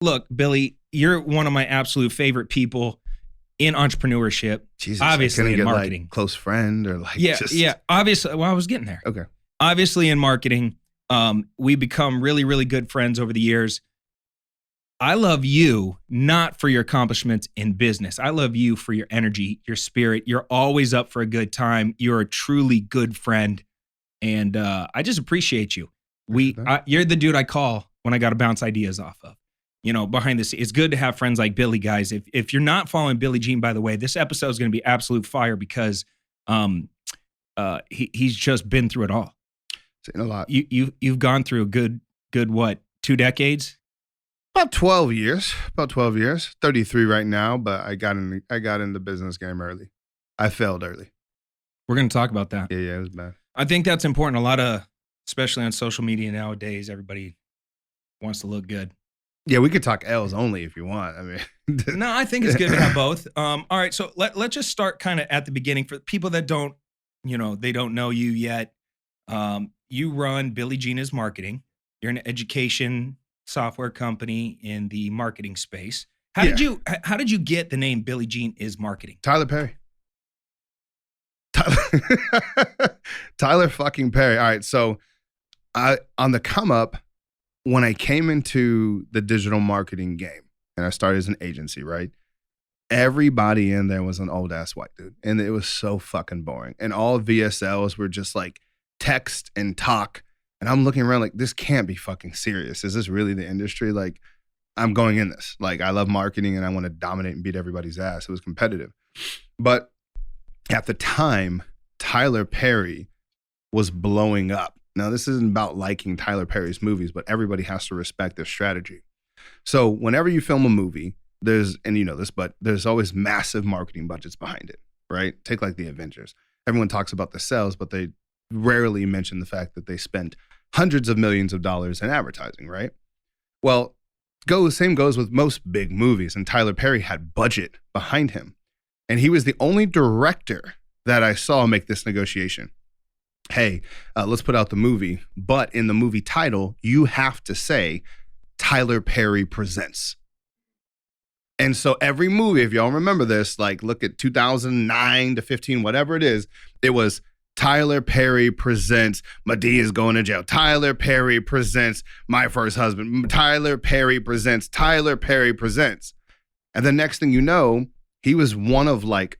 look, Billy, you're one of my absolute favorite people in entrepreneurship. Jesus, obviously in get marketing. Like close friend or like yeah. Obviously, well, I was getting there. Okay. Obviously in marketing, we become really, really good friends over the years. I love you not for your accomplishments in business. I love you for your energy, your spirit. You're always up for a good time. You're a truly good friend. And I just appreciate you. You're the dude I call when I got to bounce ideas off of. You know, behind the scenes. It's good to have friends like Billy, guys. If you're not following Billy Jean, by the way, this episode is going to be absolute fire because he's just been through it all. Seen a lot. You've gone through a good what, 2 decades? About 12 years. 33 right now, but I got in the business game early. I failed early. We're going to talk about that. Yeah, it was bad. I think that's important. A lot of, especially on social media nowadays, everybody wants to look good. Yeah, we could talk L's only if you want. I mean, no, I think it's good to have both. All right, so let's just start kind of at the beginning for people that don't, they don't know you yet. You run Billy Jean is Marketing. You're an education software company in the marketing space. How did you get the name Billy Jean is Marketing? Tyler Perry. Tyler fucking Perry. All right, so on the come up, when I came into the digital marketing game and I started as an agency, right? Everybody in there was an old ass white dude, and it was so fucking boring. And all VSLs were just like text and talk. And I'm looking around like, this can't be fucking serious. Is this really the industry? Like, I'm going in this. Like, I love marketing and I want to dominate and beat everybody's ass. It was competitive. But at the time, Tyler Perry was blowing up. Now, this isn't about liking Tyler Perry's movies, but everybody has to respect their strategy. So whenever you film a movie, and you know this, but there's always massive marketing budgets behind it, right? Take like the Avengers. Everyone talks about the sales, but they rarely mention the fact that they spent hundreds of millions of dollars in advertising, right? Well, same goes with most big movies, and Tyler Perry had budget behind him. And he was the only director that I saw make this negotiation. Hey, let's put out the movie, but in the movie title, you have to say Tyler Perry presents. And so every movie, if y'all remember this, like look at 2009 to 15, whatever it is, it was Tyler Perry presents Medea's going to jail. Tyler Perry presents My First Husband. Tyler Perry presents. Tyler Perry presents. And the next thing you know, he was one of like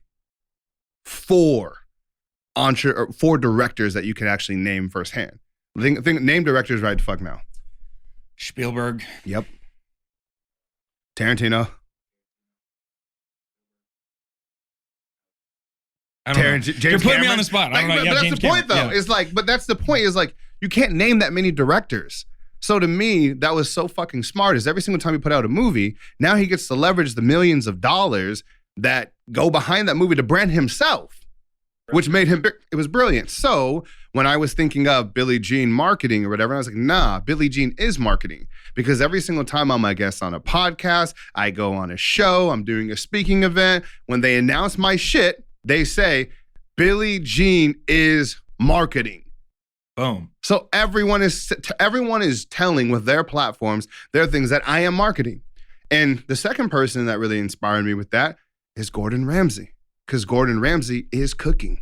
four directors that you can actually name firsthand. Name directors right the fuck now. Spielberg. Yep. Tarantino. James You're putting me on the spot. Like, but that's the point, though. Yeah. It's like, but that's the point. Is like you can't name that many directors. So to me, that was so fucking smart. Is every single time he put out a movie, now he gets to leverage the millions of dollars that go behind that movie to brand himself, which made him. It was brilliant. So when I was thinking of Billy Jean marketing or whatever, I was like, nah, Billy Jean is marketing, because every single time I'm a guest on a podcast, I go on a show, I'm doing a speaking event. When they announce my shit, they say, Billy Jean is marketing. Boom. So everyone is telling with their platforms, their things that I am marketing. And the second person that really inspired me with that is Gordon Ramsay, because Gordon Ramsay is cooking.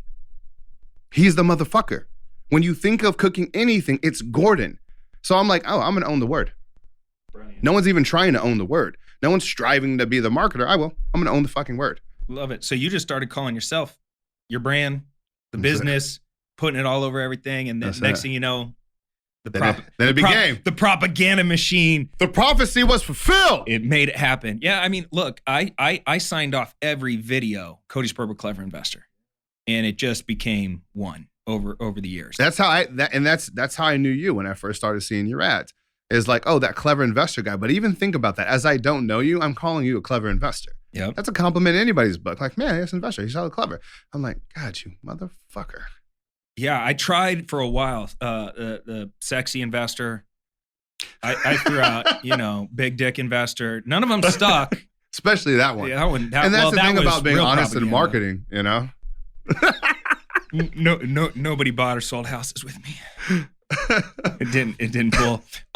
He's the motherfucker. When you think of cooking anything, it's Gordon. So I'm like, oh, I'm going to own the word. Brilliant. No one's even trying to own the word. No one's striving to be the marketer. I will. I'm going to own the fucking word. Love it. So you just started calling yourself your brand, the business, putting it all over everything. And then next thing you know, then it became the propaganda machine. The prophecy was fulfilled. It made it happen. Yeah, I mean, look, I signed off every video, Cody's Purple Clever Investor. And it just became one over the years. That's how that's how I knew you when I first started seeing your ads. Is like, oh, that clever investor guy. But even think about that. As I don't know you, I'm calling you a clever investor. Yep. That's a compliment in anybody's book. Like, man, this investor, he's so clever. I'm like, God, you motherfucker. Yeah, I tried for a while. The sexy investor. I threw out, big dick investor. None of them stuck. Especially that one. Yeah, that one. And that's the thing about being honest in marketing, Nobody bought or sold houses with me. It didn't pull.